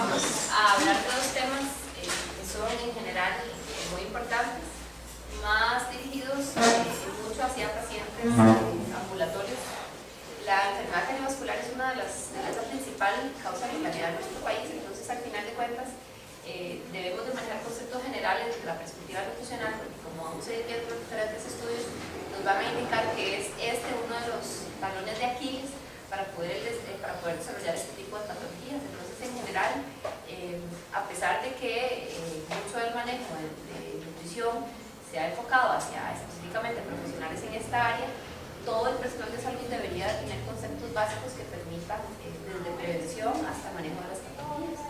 vamos a hablar de dos temas que son en general muy importantes, más dirigidos mucho hacia pacientes ambulatorios. La enfermedad cardiovascular es la principal causa de mortalidad en nuestro país, entonces al final de cuentas debemos de manejar conceptos generales desde la perspectiva nutricional, porque como vamos a ir viendo en diferentes estudios, nos van a indicar que es uno de los talones de Aquiles para poder desarrollar este tipo de patologías. Entonces, en general, a pesar de que mucho del manejo de nutrición se ha enfocado hacia específicamente profesionales en esta área, todo el personal de salud debería tener conceptos básicos que permitan desde prevención hasta manejo de las patologías.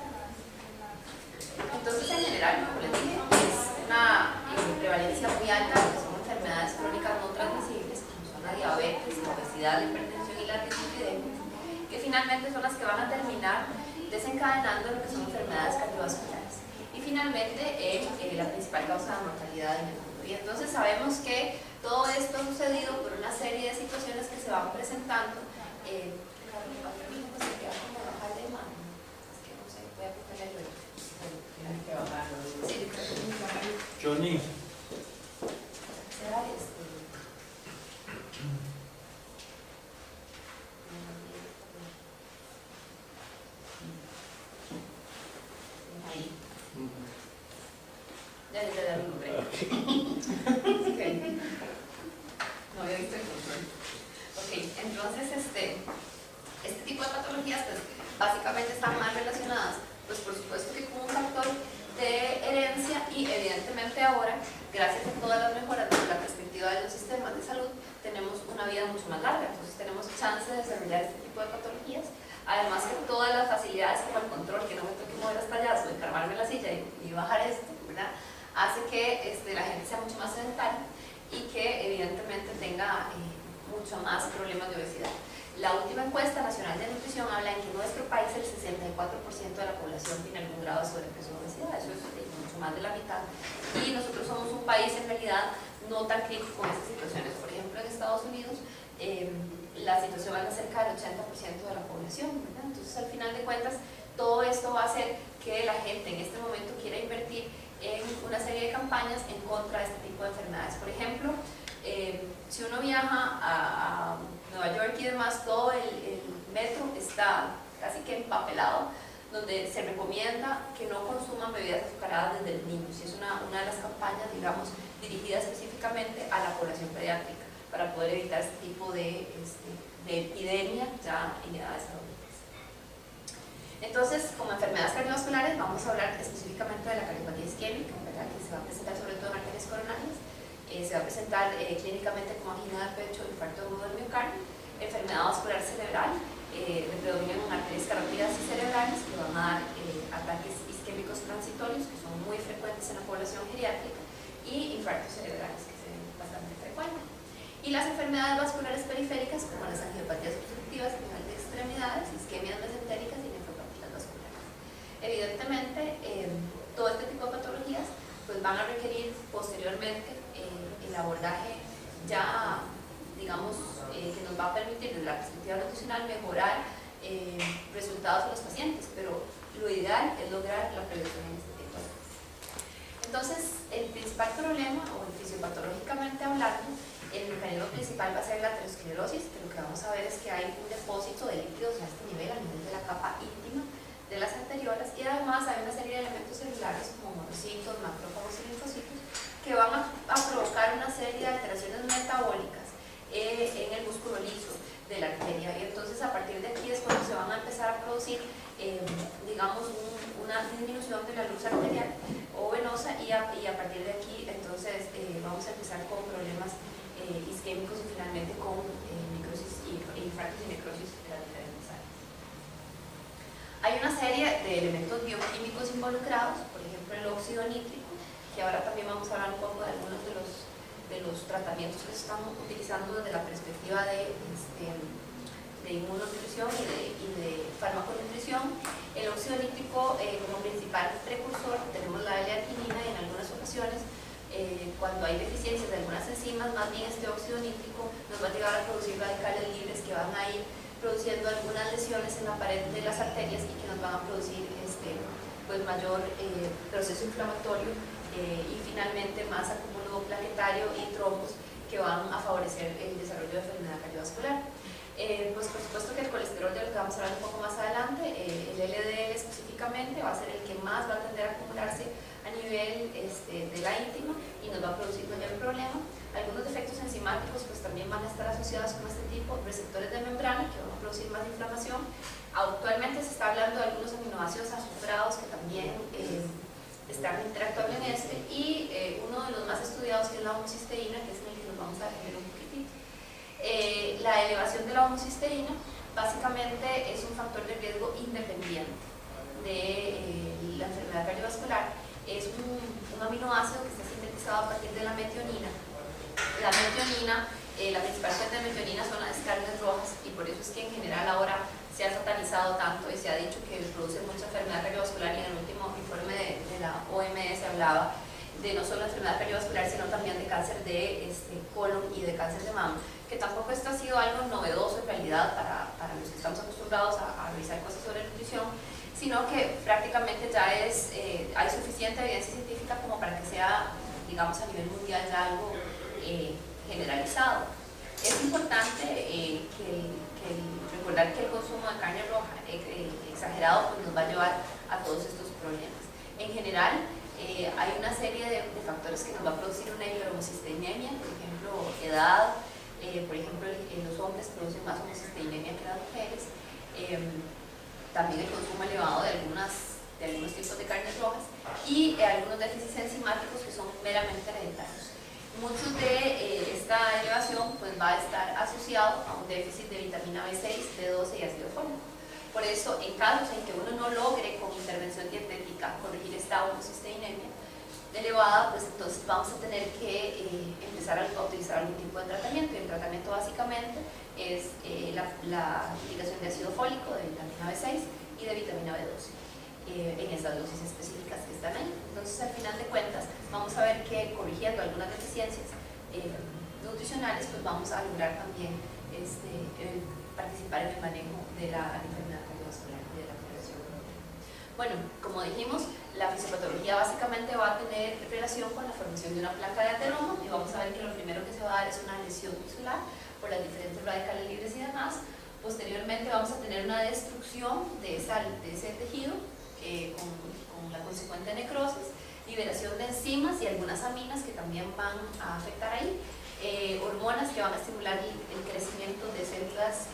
Entonces, en general, como les dije, es una prevalencia muy alta de lo que son enfermedades crónicas no transmisibles, como son la diabetes, la obesidad, la hipertensión y la dislipidemia, que finalmente son las que van a terminar desencadenando lo que son enfermedades cardiovasculares. Y finalmente, la principal causa de mortalidad en el mundo. Y entonces sabemos que todo esto ha sucedido por una serie de situaciones que se van presentando. Johnny. Ya le daré un nombre. No había visto el control. Ok, entonces este tipo de patologías pues, básicamente están más relacionadas, pues por supuesto que con un factor de herencia y evidentemente ahora, gracias a todas las mejoras desde la perspectiva de los sistemas de salud, tenemos una vida mucho más larga, entonces tenemos chance de desarrollar este tipo de patologías. Además que todas las facilidades como el control, que no me toque mover hasta allá, o encargarme la silla y bajar esto, ¿verdad? Hace que la gente sea mucho más sedentaria y que evidentemente tenga mucho más problemas de obesidad. La última encuesta nacional de nutrición habla en que en nuestro país el 64% de la población tiene algún grado de sobrepeso o obesidad, eso es mucho más de la mitad. Y nosotros somos un país en realidad no tan crítico con estas situaciones. Por ejemplo, en Estados Unidos la situación va a cerca del 80% de la población, ¿verdad? Entonces, al final de cuentas, todo esto va a hacer que la gente en este momento quiera invertir en una serie de campañas en contra de este tipo de enfermedades. Por ejemplo, si uno viaja a Nueva York y demás, todo el metro está casi que empapelado, donde se recomienda que no consuman bebidas azucaradas desde los niños, y es una de las campañas, digamos, dirigidas específicamente a la población pediátrica, para poder evitar este tipo de epidemia ya en edades adultas. Entonces, como enfermedades cardiovasculares, vamos a hablar específicamente de la cardiopatía isquémica, ¿verdad? Que se va a presentar sobre todo en arterias coronarias, se va a presentar clínicamente como angina de pecho, infarto agudo del miocardio, enfermedad vascular cerebral, predominan arterias carótidas y cerebrales que van a dar ataques isquémicos transitorios, que son muy frecuentes en la población geriátrica, y infartos cerebrales, que se ven bastante frecuentes. Y las enfermedades vasculares periféricas, como las angiopatías obstructivas a nivel de extremidades, isquemias mesentéricas y nefropatías vasculares. Evidentemente, todo este tipo de patologías pues, van a requerir posteriormente el abordaje ya, digamos, que nos va a permitir desde la perspectiva nutricional mejorar resultados de los pacientes, pero lo ideal es lograr la prevención en este tipo de cosas. Entonces, el principal problema, o fisiopatológicamente hablando, el mecanismo principal va a ser la aterosclerosis, que lo que vamos a ver es que hay un depósito de líquidos a este nivel, a nivel de la capa íntima de las arteriolas, y además hay una serie de elementos celulares como monocitos, macrófagos y linfocitos que van a provocar una serie de alteraciones metabólicas en el músculo liso de la arteria, y entonces a partir de aquí es cuando se van a empezar a producir digamos una disminución de la luz arterial o venosa, y a partir de aquí entonces vamos a empezar con problemas isquémicos y finalmente con necrosis y infartos y necrosis de las diferentes áreas. Hay una serie de elementos bioquímicos involucrados, por ejemplo el óxido nítrico, que ahora también vamos a hablar un poco de algunos de los tratamientos que se están utilizando desde la perspectiva de inmunonutrición y de farmaconutrición. El óxido nítrico como principal precursor tenemos la L-arginina, y en algunas ocasiones cuando hay deficiencias de algunas enzimas, más bien este óxido nítrico nos va a llegar a producir radicales libres que van a ir produciendo algunas lesiones en la pared de las arterias y que nos van a producir pues mayor proceso inflamatorio y finalmente más acúmulo plaquetario y trombos que van a favorecer el desarrollo de enfermedad cardiovascular. Pues por supuesto que el colesterol, de lo que vamos a hablar un poco más adelante, el LDL específicamente va a ser el que más va a tender a acumularse a nivel de la íntima y nos va a producir mayor problema. Algunos defectos enzimáticos pues también van a estar asociados con este tipo, receptores de membrana que van a producir más inflamación. Actualmente se está hablando de algunos aminoácidos azufrados que también están interactuando en y uno de los más estudiados que es la homocisteína, que es en el que nos vamos a detener un poquitito. La elevación de la homocisteína básicamente es un factor de riesgo independiente de la enfermedad cardiovascular. Es un aminoácido que está sintetizado a partir de la metionina. La metionina, la principal fuente de metionina son las carnes rojas y por eso es que en general ahora se ha satanizado tanto y se ha dicho que produce mucha enfermedad cardiovascular, y en el último informe de la OMS hablaba de no solo enfermedad cardiovascular sino también de cáncer de colon y de cáncer de mama, que tampoco esto ha sido algo novedoso en realidad para los que estamos acostumbrados a revisar cosas sobre nutrición, sino que prácticamente ya hay suficiente evidencia científica como para que sea, digamos, a nivel mundial ya algo generalizado. Es importante recordar que el consumo de carne roja exagerado pues nos va a llevar a todos estos problemas. En general, hay una serie de factores que nos va a producir una hiperhomocisteinemia, por ejemplo, edad, por ejemplo, los hombres producen más homocisteinemia que las mujeres, también el consumo elevado de algunos tipos de carnes rojas y algunos déficits enzimáticos que son meramente hereditarios. Muchos de esta elevación pues, va a estar asociado a un déficit de vitamina B6, B12 y ácido fólico. Por eso, en casos en que uno no logre con intervención dietética corregir esta homocisteinemia elevada, pues entonces vamos a tener que empezar a utilizar algún tipo de tratamiento. Y el tratamiento básicamente es la aplicación de ácido fólico, de vitamina B6 y de vitamina B12 en esas dosis específicas que están ahí. Entonces, al final de cuentas, vamos a ver que corrigiendo algunas deficiencias nutricionales, pues vamos a lograr también participar en el manejo de la enfermedad cardiovascular y de la población. Bueno, como dijimos, la fisiopatología básicamente va a tener relación con la formación de una placa de ateroma, y vamos a ver que lo primero que se va a dar es una lesión tisular por las diferentes radicales libres y demás. Posteriormente vamos a tener una destrucción de ese tejido con la consecuente necrosis, liberación de enzimas y algunas aminas que también van a afectar ahí, hormonas que van a estimular el crecimiento de células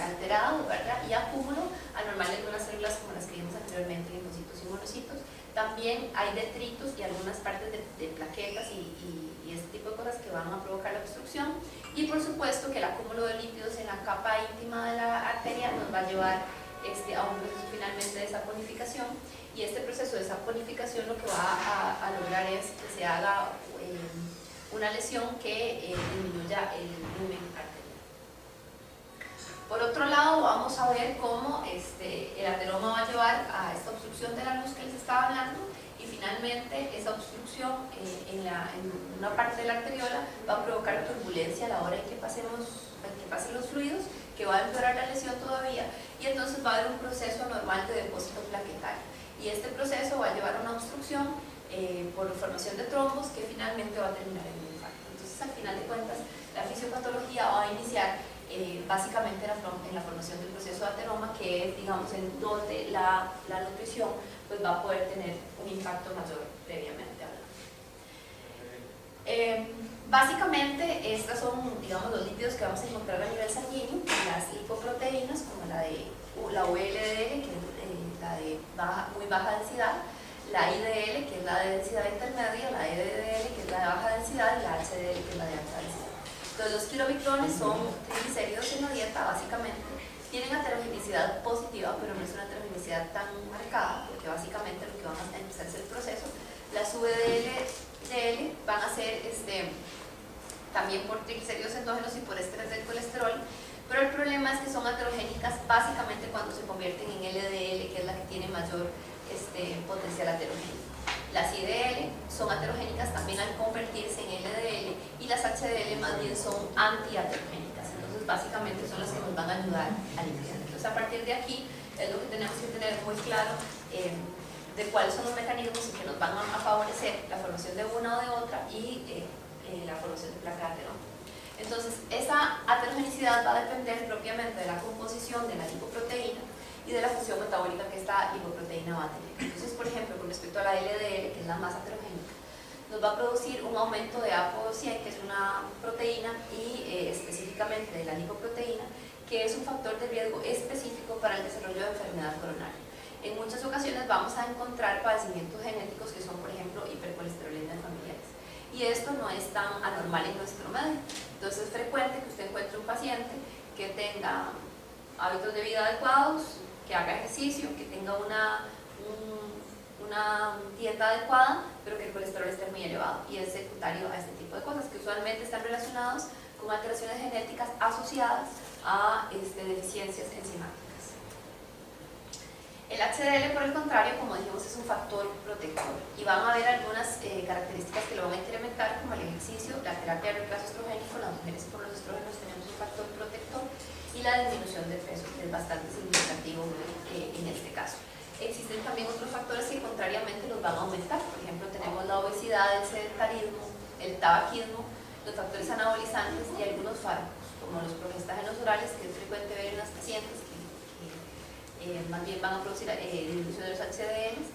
alteradas, ¿verdad? Y acúmulo anormal de algunas células como las que vimos anteriormente, linfocitos y monocitos. También hay detritos y algunas partes de plaquetas y este tipo de cosas que van a provocar la obstrucción, y por supuesto que el acúmulo de lípidos en la capa íntima de la arteria nos va a llevar a un proceso finalmente de saponificación, y este proceso de saponificación lo que va a lograr es que se haga una lesión que disminuya el volumen arterial. Por otro lado, vamos a ver cómo el ateroma va a llevar a esta obstrucción de la luz que les estaba hablando, y finalmente esa obstrucción en una parte de la arteriola va a provocar turbulencia a la hora en que pasen los fluidos, que va a empeorar la lesión todavía, y entonces va a haber un proceso normal de depósito plaquetario, y este proceso va a llevar a una obstrucción por formación de trombos que finalmente va a terminar en un infarto. Entonces, al final de cuentas, la fisiopatología va a iniciar básicamente en la formación del proceso de ateroma, que es, digamos, en donde la nutrición pues, va a poder tener un impacto mayor previamente hablando. Básicamente, estos son, digamos, los lípidos que vamos a encontrar a nivel sanguíneo, las lipoproteínas, como la VLDL, que es la de muy baja densidad, la IDL, que es la de densidad intermedia, la EDDL, que es la de baja densidad, y la HDL, que es la de alta densidad. Entonces, los kilobictones son triglicéridos en la dieta, básicamente. Tienen heterogeneidad positiva, pero no es una heterogeneidad tan marcada, porque básicamente lo que van a empezar es el proceso. Las VDL van a ser también por triglicéridos endógenos y por estrés del colesterol, pero el problema es que son heterogénicas básicamente cuando se convierten en LDL, que es la que tiene mayor potencial heterogénico. Las IDL son heterogénicas también al convertirse en LDL, y las HDL más bien son anti-heterogénicas. Entonces básicamente son las que nos van a ayudar a limpiar. Entonces, a partir de aquí es lo que tenemos que tener muy claro de cuáles son los mecanismos que nos van a favorecer la formación de una o de otra y la formación de placa de ateroma. Entonces, esa heterogenicidad va a depender propiamente de la composición de la lipoproteína y de la función metabólica que esta lipoproteína va a tener. Entonces, por ejemplo, con respecto a la LDL, que es la más heterogénica, nos va a producir un aumento de ApoC100, que es una proteína, y específicamente de la lipoproteína, que es un factor de riesgo específico para el desarrollo de enfermedad coronaria. En muchas ocasiones vamos a encontrar padecimientos genéticos que son, por ejemplo, hipercolesterolemia familiares. Y esto no es tan anormal en nuestro medio. Entonces es frecuente que usted encuentre un paciente que tenga hábitos de vida adecuados, que haga ejercicio, que tenga una dieta adecuada, pero que el colesterol esté muy elevado, y es secundario a este tipo de cosas que usualmente están relacionados con alteraciones genéticas asociadas a deficiencias enzimáticas. El HDL, por el contrario, como dijimos, es un factor protector, y van a haber algunas características que lo van a incrementar, como el ejercicio, la terapia de reemplazo estrogénico. Las mujeres por los estrógenos tenemos un factor protector, y la disminución de peso, que es bastante significativo en este caso. Existen también otros factores que contrariamente los van a aumentar. Por ejemplo, tenemos la obesidad, el sedentarismo, el tabaquismo, los factores anabolizantes y algunos fármacos, como los progestágenos orales, que es frecuente ver en las pacientes que más bien van a producir disminución de los HDLs,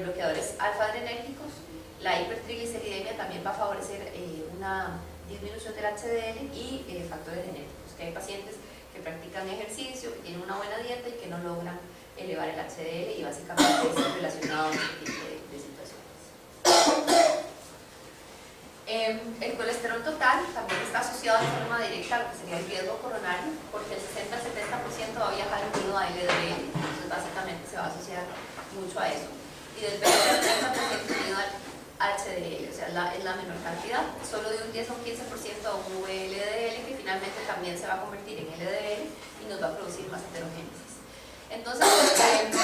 bloqueadores alfa-adrenérgicos. La hipertrigliceridemia también va a favorecer una disminución del HDL, y factores genéticos, que hay pacientes que practican ejercicio, que tienen una buena dieta y que no logran elevar el HDL, y básicamente es relacionado a este tipo de situaciones. El colesterol total también está asociado de forma directa a lo que sería el riesgo coronario, porque el 60 al 70% va a viajar unido a LDL, entonces básicamente se va a asociar mucho a eso. Y del 20 al 30% unido al HDL, o sea, es la menor cantidad, solo de un 10 a un 15% a un VLDL, que finalmente también se va a convertir en LDL y nos va a producir más heterogénesis. Entonces,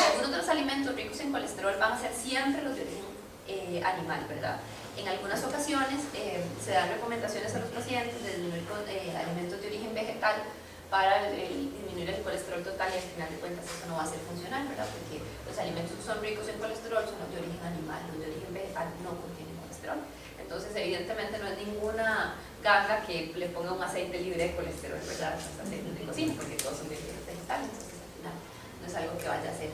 algunos de los alimentos ricos en colesterol van a ser siempre los de origen animal, ¿verdad? En algunas ocasiones se dan recomendaciones a los pacientes de disminuir alimentos de origen vegetal para disminuir el colesterol total, y al final de cuentas eso no va a ser funcional, ¿verdad? Porque los alimentos que son ricos en colesterol son los de origen animal, los de origen vegetal no contienen colesterol. Entonces, evidentemente no es ninguna ganga que le ponga un aceite libre de colesterol, ¿verdad? Los aceites de cocina, porque todos son de origen vegetal, entonces al final no es algo que vaya a ser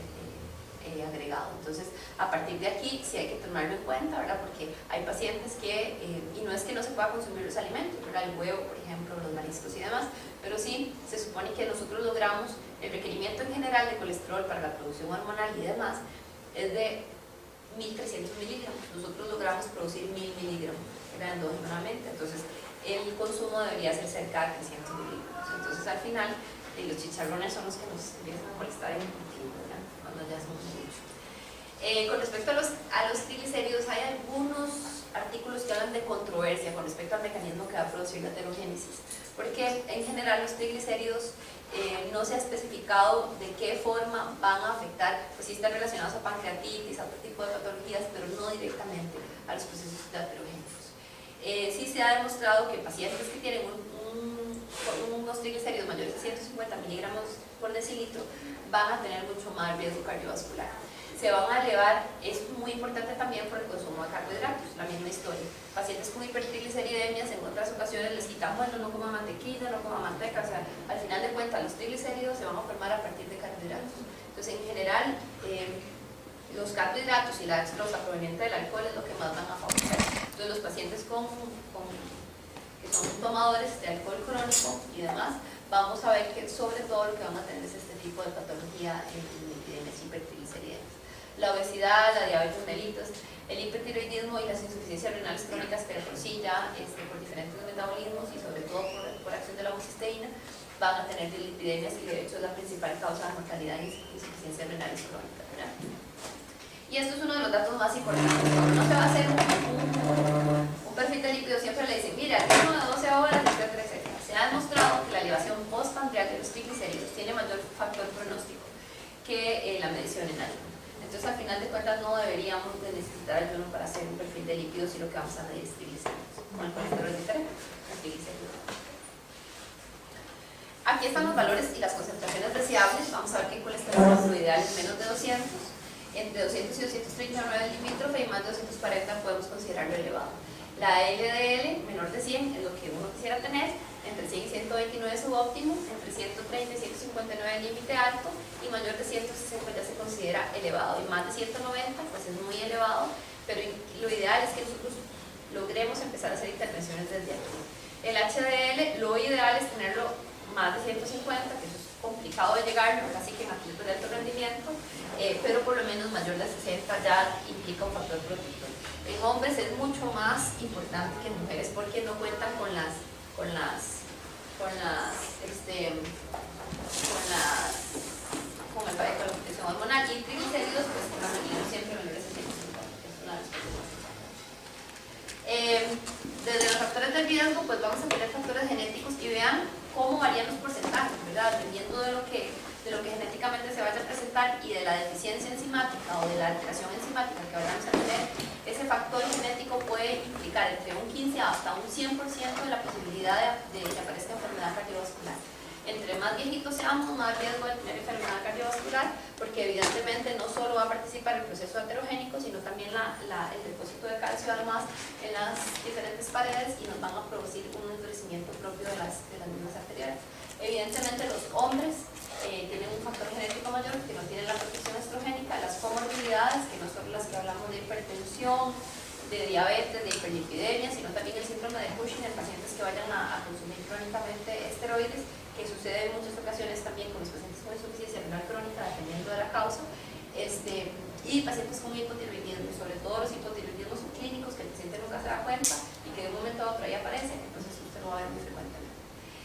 agregado. Entonces, a partir de aquí sí hay que tomarlo en cuenta, ¿verdad? Porque hay pacientes que, y no es que no se pueda consumir los alimentos, ¿verdad? El huevo, por ejemplo, los mariscos y demás, pero sí se supone que nosotros logramos el requerimiento en general de colesterol para la producción hormonal y demás es de 1300 miligramos. Nosotros logramos producir 1000 miligramos, ¿verdad? Endógenamente. Entonces, el consumo debería ser cerca de 300 miligramos. Entonces, al final, los chicharrones son los que nos empiezan a molestar en el cultivo, ¿verdad? Cuando ya somos mucho. Con respecto a los triglicéridos, hay algunos artículos que hablan de controversia con respecto al mecanismo que va a producir la heterogénesis, porque en general los triglicéridos no se ha especificado de qué forma van a afectar, pues sí están relacionados a pancreatitis, a otro tipo de patologías, pero no directamente a los procesos heterogénicos. Sí se ha demostrado que pacientes que tienen unos triglicéridos mayores de 150 miligramos por decilitro van a tener mucho más riesgo cardiovascular. Se van a elevar, es muy importante también por el consumo de carbohidratos, la misma historia. Pacientes con hipertrigliceridemias, en otras ocasiones les quitamos, bueno, no coma mantequilla, no coma manteca, o sea, al final de cuentas los triglicéridos se van a formar a partir de carbohidratos. Entonces, en general, los carbohidratos y la dextrosa proveniente del alcohol es lo que más van a favorecer. Entonces, los pacientes que son tomadores de alcohol crónico y demás, vamos a ver que sobre todo lo que van a tener es este tipo de patología en lipidemias y hipertrigliceridemias. La obesidad, la diabetes mellitus, el hipertiroidismo y las insuficiencias renales crónicas, pero por sí ya por diferentes metabolismos y sobre todo por acción de la homocisteína, van a tener lipidemias, y de hecho es la principal causa de mortalidad y insuficiencias renales crónicas, ¿verdad? Y esto es uno de los datos más importantes. Cuando uno se va a hacer un perfil de lípidos, siempre le dicen, mira, el ayuno de 12 horas, etcétera, etcétera. Se ha demostrado que la elevación postprandial de los triglicéridos tiene mayor factor pronóstico que la medición en ayuno. Entonces, al final de cuentas, no deberíamos de necesitar ayuno para hacer un perfil de lípidos, y lo que vamos a medir es triglicéridos. Con el colesterol es diferente, el triglicéridos. Aquí están los valores y las concentraciones deseables. Vamos a ver que el colesterol lo ideal es menos de 200. entre 200 y 239 el limítrofe y más de 240 podemos considerarlo elevado. La LDL menor de 100 es lo que uno quisiera tener, entre 100 y 129 es subóptimo, entre 130 y 159 el límite alto y mayor de 160 ya se considera elevado y más de 190 pues es muy elevado, pero lo ideal es que nosotros logremos empezar a hacer intervenciones desde aquí. El HDL, lo ideal es tenerlo más de 150, que eso es complicado de llegar, casi que en atletas de alto rendimiento, pero por lo menos mayor de 60 ya implica un factor protector. En hombres es mucho más importante que en mujeres porque no cuentan con la protección hormonal y triglicéridos, pues con la mayoría siempre menores de 150, es una de las cosas más importantes. Desde los factores de riesgo, pues vamos a tener factores genéticos y vean cómo varían los porcentajes, ¿verdad? Dependiendo de lo que genéticamente se vaya a presentar y de la deficiencia enzimática o de la alteración enzimática que vayamos a tener, ese factor genético puede implicar entre un 15 hasta un 100% de la posibilidad de que aparezca enfermedad cardiovascular. Entre más viejitos seamos, más riesgo de tener enfermedad cardiovascular, porque evidentemente no solo va a participar el proceso aterogénico, sino también el depósito de calcio además en las diferentes paredes y nos van a producir un endurecimiento propio de las mismas arteriales. Evidentemente los hombres tienen un factor genético mayor que no tienen la protección estrogénica, las comorbilidades, que no son las que hablamos de hipertensión, de diabetes, de hiperlipidemia, sino también el síndrome de Cushing en pacientes que vayan a consumir crónicamente esteroides, que sucede en muchas ocasiones también con los pacientes con insuficiencia renal crónica, dependiendo de la causa, y pacientes con hipotiroidismo, sobre todo los hipotiroidismos subclínicos que el paciente nunca se da cuenta y que de un momento a otro ahí aparece, entonces usted lo va a ver muy frecuentemente.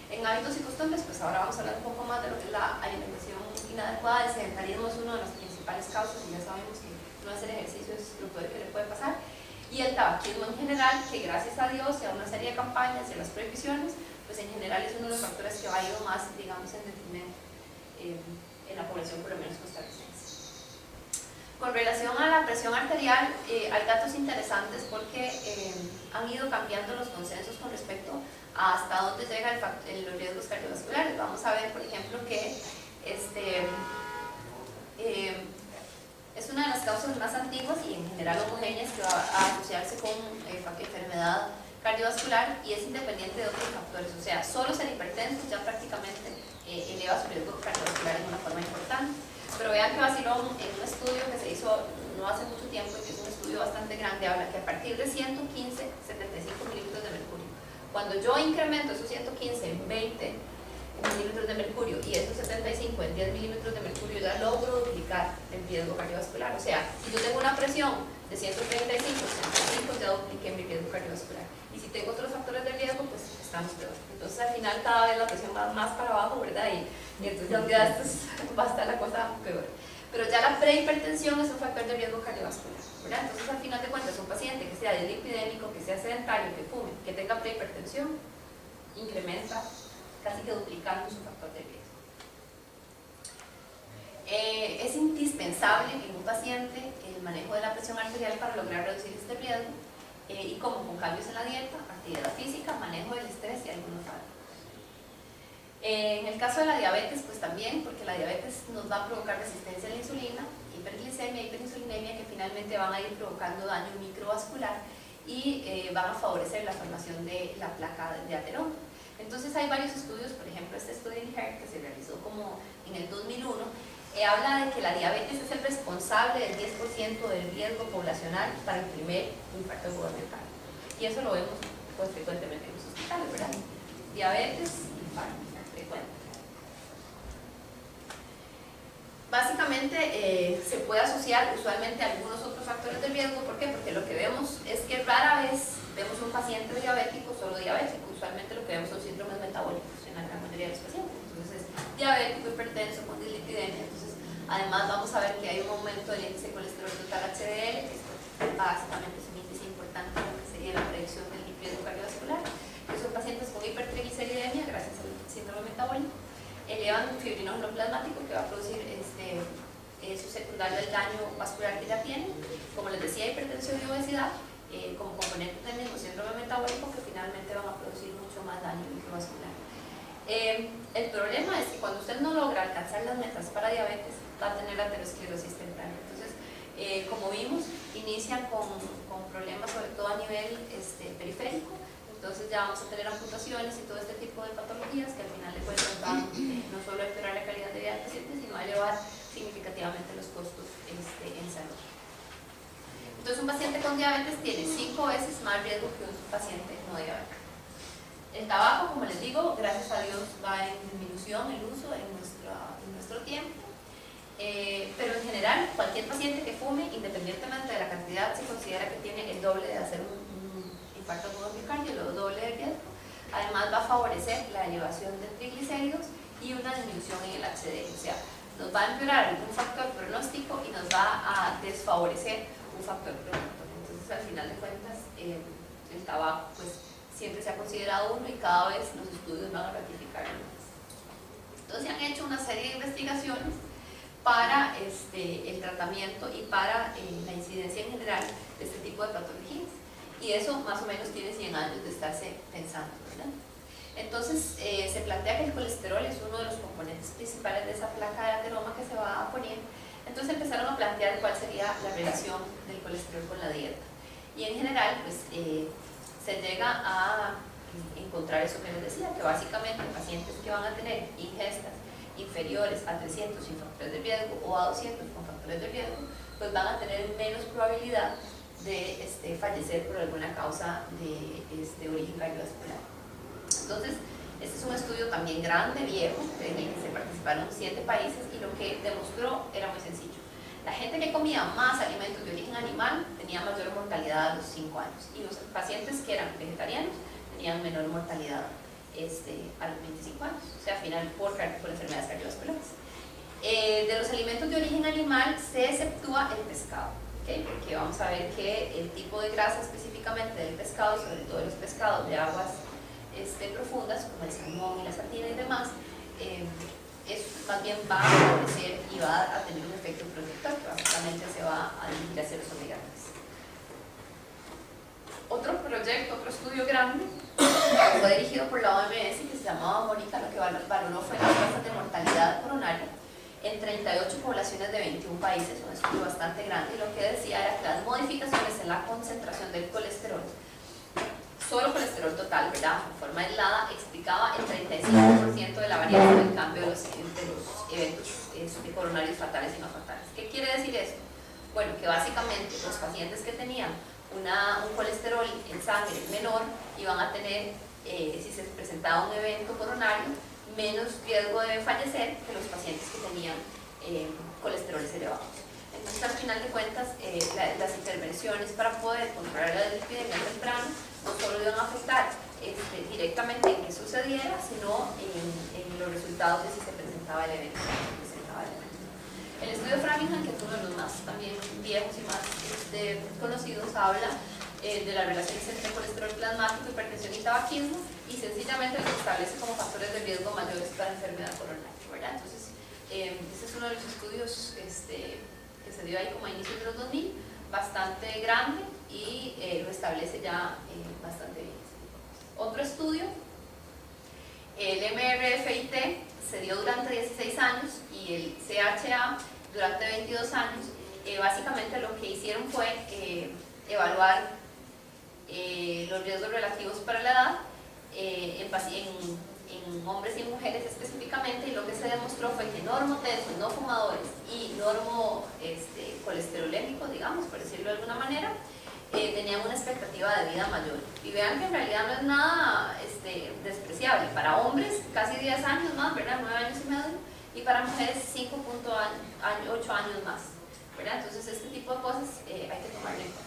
En hábitos y costumbres, pues ahora vamos a hablar un poco más de lo que es la alimentación inadecuada. El sedentarismo es una de las principales causas y ya sabemos que no hacer ejercicio es lo peor que le puede pasar. Y el tabaquismo en general, que gracias a Dios y a una serie de campañas y a las prohibiciones, pues en general es uno de los factores que va a ir más, digamos, en detrimento en la población, por lo menos costarricense. Con relación a la presión arterial, hay datos interesantes porque han ido cambiando los consensos con respecto hasta dónde llegan los riesgos cardiovasculares. Vamos a ver, por ejemplo, que es una de las causas más antiguas y en general homogéneas que va a asociarse con enfermedad cardiovascular y es independiente de otros factores. O sea, solo ser hipertenso ya prácticamente eleva su riesgo cardiovascular de una forma importante. Pero vean que vacilón en un estudio que se hizo no hace mucho tiempo y que es un estudio bastante grande, habla que a partir de 115, 75 milímetros de mercurio, cuando yo incremento esos 115 en 20 milímetros de mercurio y esos 75 en 10 milímetros de mercurio, ya logro duplicar el riesgo cardiovascular. O sea, si yo tengo una presión de 135, 105, ya dupliqué mi riesgo cardiovascular. Y si tengo otros factores de riesgo, pues estamos peor. Entonces al final cada vez la presión va más para abajo, ¿verdad? Y entonces ya va a estar la cosa peor. Pero ya la prehipertensión es un factor de riesgo cardiovascular, ¿verdad? Entonces al final de cuentas un paciente que sea dislipidémico, que sea sedentario, que fume, que tenga prehipertensión, incrementa casi que duplicando su factor de riesgo. Es indispensable en un paciente el manejo de la presión arterial para lograr reducir este riesgo y como con cambios en la dieta, actividad física, manejo del estrés y algunos fármacos. En el caso de la diabetes, pues también, porque la diabetes nos va a provocar resistencia a la insulina, hiperglicemia, hiperinsulinemia, que finalmente van a ir provocando daño microvascular y van a favorecer la formación de la placa de ateroma. Entonces hay varios estudios, por ejemplo este estudio en HERT que se realizó como en el 2001, habla de que la diabetes es el responsable del 10% del riesgo poblacional para el primer infarto miocardio. Y eso lo vemos pues, frecuentemente en los hospitales, ¿verdad? Diabetes, infarto, frecuente. Básicamente se puede asociar usualmente a algunos otros factores de riesgo. ¿Por qué? Porque lo que vemos es que rara vez vemos un paciente diabético, solo diabético. Usualmente lo que vemos son síndromes metabólicos en la gran mayoría de los pacientes. Entonces es diabético, hipertenso, con dislipidemia. Entonces además vamos a ver que hay un aumento del índice de colesterol total HDL, que básicamente es un índice importante en lo que sería la predicción del riesgo cardiovascular. Que son pacientes con hipertrigliceridemia gracias al síndrome metabólico. Elevan fibrinógeno plasmático que va a producir su secundario del daño vascular que ya tienen, como les decía, hipertensión y obesidad, como componentes del mismo síndrome metabólico que finalmente van a producir mucho más daño microvascular. El problema es que cuando usted no logra alcanzar las metas para diabetes, va a tener aterosclerosis temprana. Entonces, inician con problemas sobre todo a nivel periférico. Entonces ya vamos a tener amputaciones y todo este tipo de patologías que al final de cuentas van no solo a empeorar la calidad de vida del paciente, sino a elevar significativamente los costos en salud. Entonces un paciente con diabetes tiene 5 veces más riesgo que un paciente no diabético. El tabaco, como les digo, gracias a Dios va en disminución el uso en nuestro tiempo, pero en general cualquier paciente que fume, independientemente de la cantidad, se considera que tiene el doble de hacer un infarto agudo miocardio, lo doble de riesgo. Además va a favorecer la elevación de triglicéridos y una disminución en el HDL, o sea, nos va a empeorar un factor pronóstico y nos va a desfavorecer un factor promotor. Entonces al final de cuentas el tabaco pues siempre se ha considerado uno y cada vez los estudios van a ratificarlo más. Entonces se han hecho una serie de investigaciones para el tratamiento y para la incidencia en general de este tipo de patologías, y eso más o menos tiene 100 años de estarse pensando, ¿verdad? Entonces se plantea que el colesterol es uno de los componentes principales de esa placa de ateroma que se va a poner. Entonces empezaron a plantear cuál sería la relación del colesterol con la dieta, y en general pues se llega a encontrar eso que les decía, que básicamente pacientes que van a tener ingestas inferiores a 300 sin factores de riesgo o a 200 con factores de riesgo, pues van a tener menos probabilidad de fallecer por alguna causa de origen cardiovascular. Entonces, este es un estudio también grande, viejo, en el que se participaron 7 países, y lo que demostró era muy sencillo. La gente que comía más alimentos de origen animal tenía mayor mortalidad a los 5 años, y los pacientes que eran vegetarianos tenían menor mortalidad a los 25 años, o sea, al final por enfermedades cardiovasculares. De los alimentos de origen animal se exceptúa el pescado, ¿okay? Porque vamos a ver que el tipo de grasa específicamente del pescado, sobre todo de los pescados de aguas profundas, como el salmón y la sardina y demás, más bien va a favorecer y va a tener un efecto protector que básicamente se va a dirigir hacia los omega 3. Otro proyecto, otro estudio grande, fue dirigido por la OMS, que se llamaba MONICA. Lo que valoró fue las tasas de mortalidad coronaria en 38 poblaciones de 21 países, un estudio bastante grande, y lo que decía era que las modificaciones en la concentración del colesterol, solo colesterol total, ¿verdad?, en forma aislada, explicaba el 35% de la variación del cambio de los eventos coronarios fatales y no fatales. ¿Qué quiere decir esto? Bueno, que básicamente los pacientes que tenían un colesterol en sangre menor iban a tener, si se presentaba un evento coronario, menos riesgo de fallecer que los pacientes que tenían colesteroles elevados. Entonces, al final de cuentas, las intervenciones para poder controlar la epidemia temprano no solo iban a afectar directamente en qué sucediera, sino en los resultados de si se presentaba el evento. El estudio Framingham, que es uno de los más también viejos y más conocidos, habla de las relaciones entre colesterol plasmático, hipertensión y tabaquismo, y sencillamente los establece como factores de riesgo mayores para enfermedad coronaria, ¿verdad? Entonces, este es uno de los estudios que se dio ahí como a inicios de los 2000, bastante grande, y lo establece ya bastante bien. Otro estudio, el MRFIT, se dio durante 16 años y el CHA durante 22 años. Básicamente lo que hicieron fue evaluar los riesgos relativos para la edad en hombres y en mujeres específicamente, y lo que se demostró fue que normotensos, no fumadores y colesterolémicos, digamos, por decirlo de alguna manera, tenían una expectativa de vida mayor. Y vean que en realidad no es nada despreciable. Para hombres casi 10 años más, ¿verdad? 9 años y medio, y para mujeres 5.8 años más, ¿verdad? Entonces este tipo de cosas hay que tomarlo en cuenta.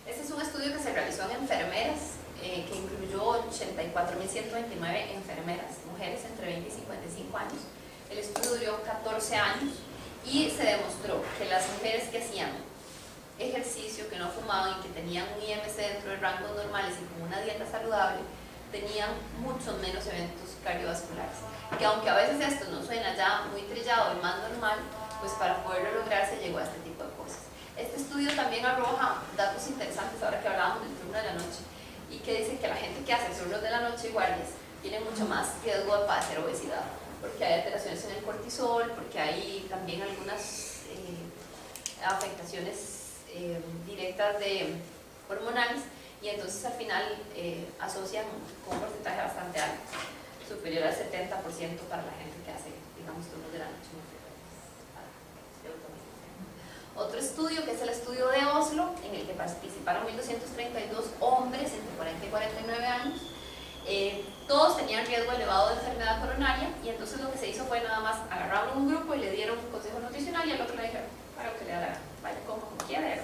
Este es un estudio que se realizó en enfermeras, que incluyó 84.129 enfermeras, mujeres entre 20 y 55 años. El estudio duró 14 años y se demostró que las mujeres que hacían ejercicio, que no fumaban y que tenían un IMC dentro de rangos normales y con una dieta saludable, tenían muchos menos eventos cardiovasculares. Que aunque a veces esto no suena ya muy trillado y más normal, pues para poderlo lograr se llegó a este tipo de cosas. Este estudio también arroja datos interesantes ahora que hablábamos del turno de la noche, y que dice que la gente que hace turnos de la noche y guardias tiene mucho más riesgo de padecer obesidad, porque hay alteraciones en el cortisol, porque hay también algunas afectaciones directas de hormonales, y entonces al final asocian con un porcentaje bastante alto, superior al 70% para la gente que hace, digamos, turnos de la noche. Otro estudio, que es el estudio de Oslo, en el que participaron 1.232 hombres entre 40 y 49 años. Todos tenían riesgo elevado de enfermedad coronaria, y entonces lo que se hizo fue nada más agarraron un grupo y le dieron un consejo nutricional, y al otro le dijeron, para lo que le da la gana, vaya como quiera.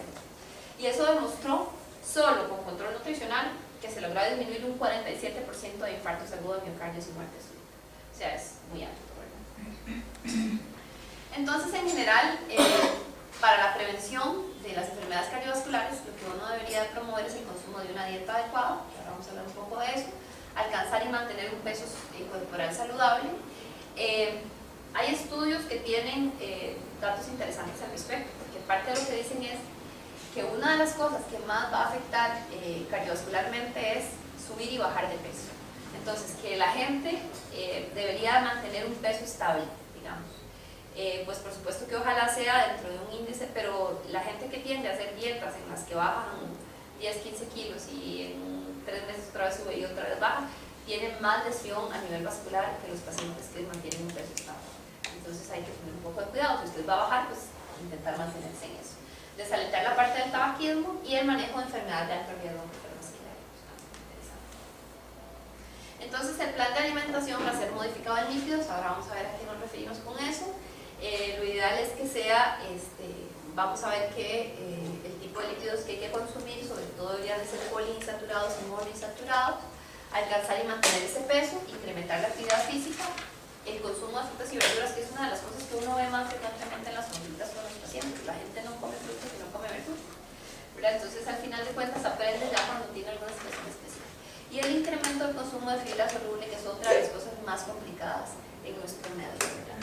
Y eso demostró, solo con control nutricional, que se logró disminuir un 47% de infartos agudos de miocardio y muerte súbita. O sea, es muy alto, ¿verdad? Entonces, en general, para la prevención de las enfermedades cardiovasculares, lo que uno debería promover es el consumo de una dieta adecuada. Ahora vamos a hablar un poco de eso. Alcanzar y mantener un peso corporal saludable. Hay estudios que tienen datos interesantes al respecto, porque parte de lo que dicen es que una de las cosas que más va a afectar cardiovascularmente es subir y bajar de peso. Entonces, que la gente debería mantener un peso estable, digamos. Pues por supuesto que ojalá sea dentro de un índice, pero la gente que tiende a hacer dietas en las que bajan 10, 15 kilos y en 3 meses otra vez sube y otra vez baja, tienen más lesión a nivel vascular que los pacientes que mantienen un peso estable. Entonces hay que tener un poco de cuidado. Si usted va a bajar, pues intentar mantenerse en eso. Desalentar la parte del tabaquismo y el manejo de enfermedades de alto riesgo cardiovascular. Entonces el plan de alimentación va a ser modificado en lípidos. Ahora vamos a ver a qué nos referimos con eso. Lo ideal es que sea, vamos a ver que el tipo de lípidos que hay que consumir, sobre todo deberían de ser poliinsaturados y monoinsaturados. Alcanzar y mantener ese peso, incrementar la actividad física, el consumo de frutas y verduras, que es una de las cosas que uno ve más frecuentemente en las consultas con los pacientes. La gente no come frutas y no come verduras, ¿verdad? Entonces al final de cuentas aprende ya cuando tiene alguna situación específica. Y el incremento del consumo de fibra soluble, que es otra de las cosas más complicadas en nuestro medio, ¿verdad?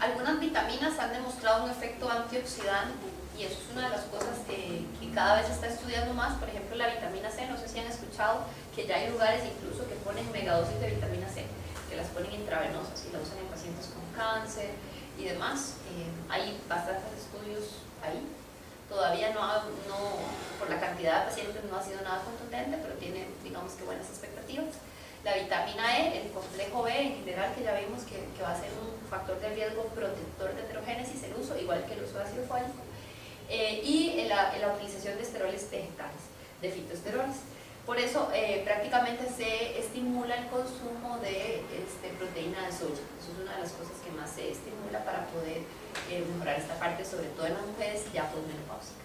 Algunas vitaminas han demostrado un efecto antioxidante, y eso es una de las cosas que cada vez se está estudiando más. Por ejemplo, la vitamina C, no sé si han escuchado que ya hay lugares incluso que ponen megadosis de vitamina C, que las ponen intravenosas y la usan en pacientes con cáncer y demás. Hay bastantes estudios ahí. Todavía por la cantidad de pacientes no ha sido nada contundente, pero tiene, digamos que, buenas expectativas. La vitamina E, el complejo B en general, que ya vimos que va a ser un factor de riesgo protector de heterogénesis, el uso, igual que el uso de ácido fólico. Y la utilización de esteroles vegetales, de fitoesteroles. Por eso prácticamente se estimula el consumo de proteína de soya. Eso es una de las cosas que más se estimula para poder mejorar esta parte, sobre todo en las mujeres ya posmenopáusicas.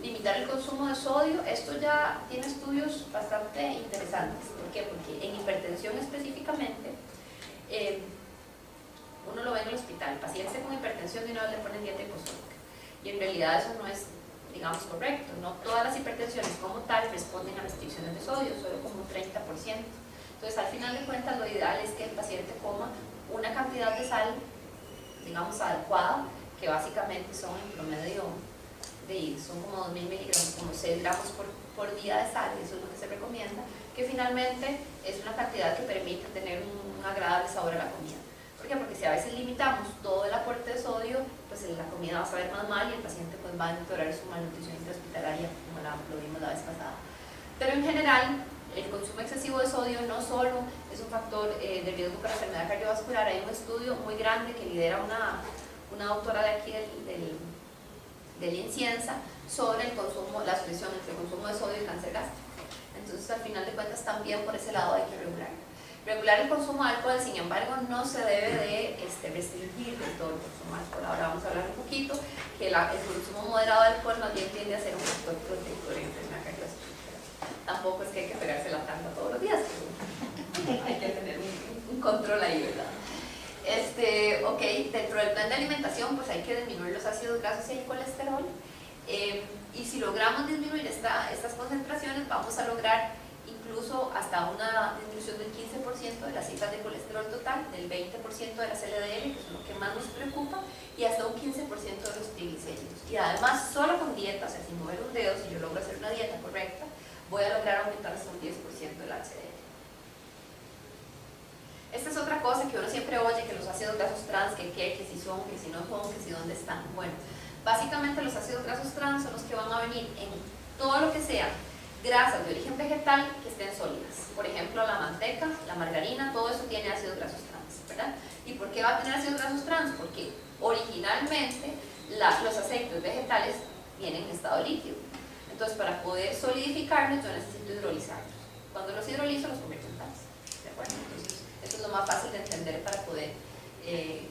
Limitar el consumo de sodio, esto ya tiene estudios bastante interesantes. ¿Por qué? Porque en hipertensión específicamente, uno lo ve en el hospital, pacientes con hipertensión de una vez le ponen dieta hipostónica, y en realidad eso no es, digamos, correcto. No todas las hipertensiones como tal responden a restricciones de sodio, solo como un 30%. Entonces al final de cuentas lo ideal es que el paciente coma una cantidad de sal, digamos, adecuada, que básicamente son en promedio son como 2.000 miligramos, como 6 gramos por día de sal, eso es lo que se recomienda, que finalmente es una cantidad que permite tener un agradable sabor a la comida. ¿Por qué? Porque si a veces limitamos todo el aporte de sodio, pues la comida va a saber más mal y el paciente pues va a empeorar su malnutrición intrahospitalaria, como lo vimos la vez pasada. Pero en general, el consumo excesivo de sodio no solo es un factor de riesgo para enfermedad cardiovascular. Hay un estudio muy grande que lidera una doctora de aquí del INCIENSA sobre el consumo, la asociación entre el consumo de sodio y cáncer gástrico. Entonces al final de cuentas también por ese lado hay que regular el consumo de alcohol. Sin embargo, no se debe de restringir del todo el consumo de alcohol. Ahora vamos a hablar un poquito que el consumo moderado de alcohol más bien tiende a ser un factor protector en enfermedad cardiovascular. Tampoco es que hay que pegarse la tanda todos los días, pero hay que tener un control ahí, ¿verdad? Ok, dentro del plan de alimentación pues hay que disminuir los ácidos grasos y el colesterol, y si logramos disminuir estas concentraciones vamos a lograr incluso hasta una disminución del 15% de las cifras de colesterol total, del 20% de las LDL, que es lo que más nos preocupa, y hasta un 15% de los triglicéridos. Y además, solo con dieta, o sea, sin mover un dedo, si yo logro hacer una dieta correcta, voy a lograr aumentar hasta un 10% del HDL. Esta es otra cosa que uno siempre oye, que los ácidos grasos trans, que si son, que si no son, que si dónde están. Bueno, básicamente los ácidos grasos trans son los que van a venir en todo lo que sea grasas de origen vegetal que estén sólidas. Por ejemplo, la manteca, la margarina, todo eso tiene ácidos grasos trans, ¿verdad? ¿Y por qué va a tener ácidos grasos trans? Porque originalmente los aceites vegetales vienen en estado líquido. Entonces, para poder solidificarlos, yo necesito hidrolizarlos. Cuando los hidrolizo, los convierto en trans. ¿De acuerdo? Entonces, esto es lo más fácil de entender para poder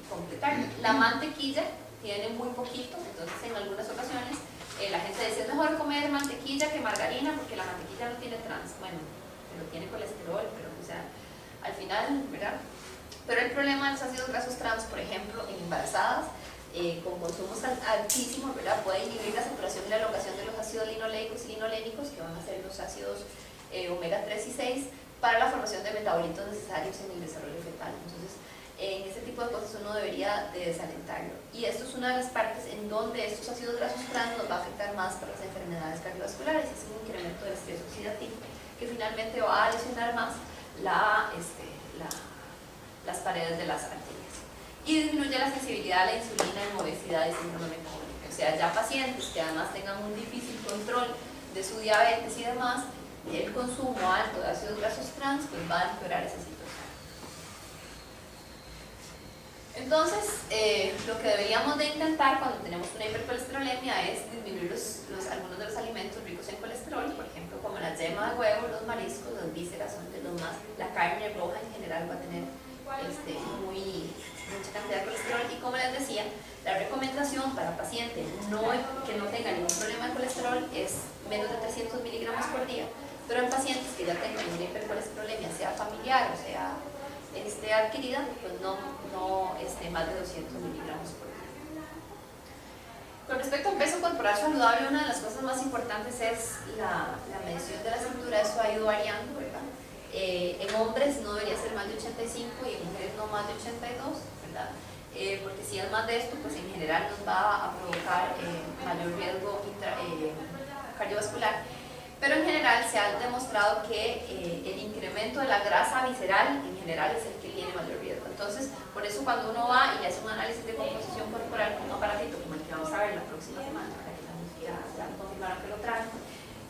completarlo. La mantequilla tiene muy poquito, entonces en algunas ocasiones la gente dice es mejor comer mantequilla que margarina porque la mantequilla no tiene trans. Bueno, pero tiene colesterol, pero o sea, al final, ¿verdad? Pero el problema de los ácidos grasos trans, por ejemplo, en embarazadas, con consumos altísimos, ¿verdad? Puede inhibir la saturación y la elongación de los ácidos linoleicos y linolénicos, que van a ser los ácidos omega 3 y 6, para la formación de metabolitos necesarios en el desarrollo fetal. Entonces, en este tipo de cosas uno debería de desalentarlo. Y esto es una de las partes en donde estos ácidos grasos trans nos va a afectar más para las enfermedades cardiovasculares. Es un incremento del estrés oxidativo que finalmente va a lesionar más las paredes de las arterias. Y disminuye la sensibilidad a la insulina en obesidad y síndrome metabólico. O sea, ya pacientes que además tengan un difícil control de su diabetes y demás, el consumo alto de ácidos grasos trans pues va a empeorar esa situación. Entonces, lo que deberíamos de intentar cuando tenemos una hipercolesterolemia es disminuir algunos de los alimentos ricos en colesterol, por ejemplo, como la yema de huevo, los mariscos, las vísceras son de los más, la carne roja en general va a tener mucha cantidad de colesterol. Y como les decía, la recomendación para pacientes que no tengan ningún problema de colesterol es menos de 300 miligramos por día, pero en pacientes que ya tengan una hipercolesterolemia, sea familiar o sea adquirida, pues no más de 200 miligramos por día. Con respecto al peso corporal saludable, una de las cosas más importantes es la medición de la cintura. Eso ha ido variando, ¿verdad? En hombres no debería ser más de 85 y en mujeres no más de 82, ¿verdad? Porque si es más de esto, pues en general nos va a provocar mayor riesgo cardiovascular. Pero en general se ha demostrado que el incremento de la grasa visceral en general es el que tiene mayor riesgo. Entonces, por eso cuando uno va y le hace un análisis de composición corporal con un aparatito como el que vamos a ver la próxima semana, que ya confirmaron que lo traen,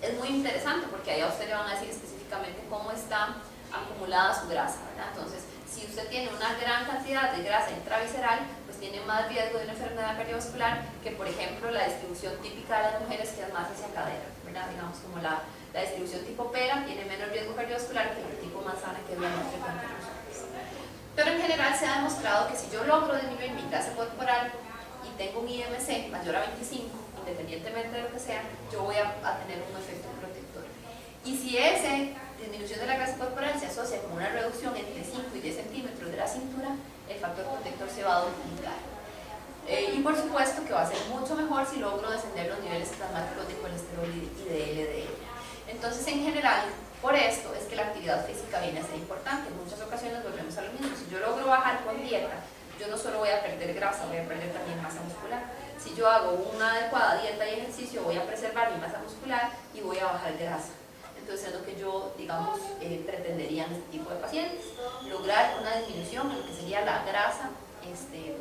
es muy interesante porque ahí a usted le van a decir específicamente cómo está acumulada su grasa, ¿verdad? Entonces, si usted tiene una gran cantidad de grasa intravisceral, pues tiene más riesgo de una enfermedad cardiovascular que, por ejemplo, la distribución típica de las mujeres, que es más hacia cadera, ¿verdad? Digamos, como la distribución tipo pera tiene menos riesgo cardiovascular que el tipo manzana, que es la más frecuente en los hombres. Pero en general se ha demostrado que si yo logro disminuir mi grasa corporal y tengo un IMC mayor a 25, independientemente de lo que sea, yo voy a tener un efecto protector. Y si esa disminución de la grasa corporal se asocia con una reducción entre 5 y 10 centímetros de la cintura, el factor protector se va a duplicar. Y por supuesto que va a ser mucho mejor si logro descender los niveles plasmáticos de colesterol y de LDL. Entonces, en general, por esto es que la actividad física viene a ser importante. En muchas ocasiones volvemos a lo mismo. Si yo logro bajar con dieta, yo no solo voy a perder grasa, voy a perder también masa muscular. Si yo hago una adecuada dieta y ejercicio, voy a preservar mi masa muscular y voy a bajar grasa. Entonces es lo que yo, digamos, pretendería en este tipo de pacientes, lograr una disminución en lo que sería la grasa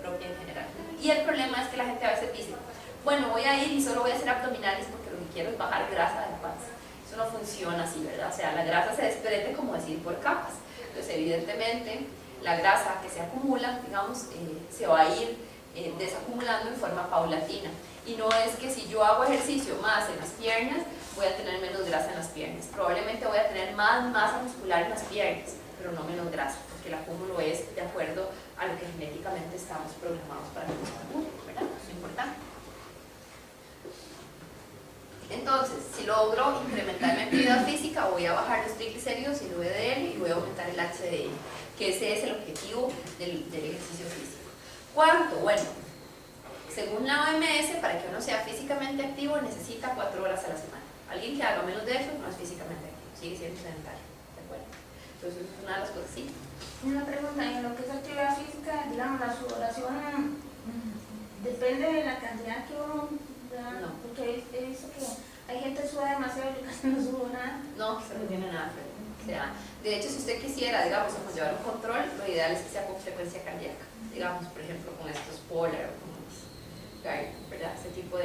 propia en general. Y el problema es que la gente a veces dice, bueno, voy a ir y solo voy a hacer abdominales porque lo que quiero es bajar grasa de panza. Eso no funciona así, ¿verdad? O sea, la grasa se desprende, como decir, por capas. Entonces, evidentemente, la grasa que se acumula, digamos, se va a ir desacumulando en forma paulatina. Y no es que si yo hago ejercicio más en las piernas, voy a tener menos grasa en las piernas. Probablemente voy a tener más masa muscular en las piernas, pero no menos grasa, porque el acúmulo es de acuerdo a lo que genéticamente estamos programados para que nos acumule, ¿verdad? Eso es importante. Entonces, si logro incrementar mi actividad física, voy a bajar los triglicéridos y el LDL y voy a aumentar el HDL, que ese es el objetivo del ejercicio físico. ¿Cuánto? Bueno, según la OMS, para que uno sea físicamente activo necesita 4 horas a la semana. Alguien que haga menos de eso no es físicamente activo, sigue siendo sedentario, ¿de acuerdo? Entonces, es una de las cosas, sí. Una pregunta, en lo que es actividad física, digamos, la sudoración depende de la cantidad que uno da, No. porque he visto que hay gente que suda demasiado y casi no sudo nada. No, eso no tiene nada que ver. O sea, de hecho, si usted quisiera, digamos, como llevar un control, lo ideal es que sea con frecuencia cardíaca. Digamos, por ejemplo, con estos Polar o con ¿verdad? Ese tipo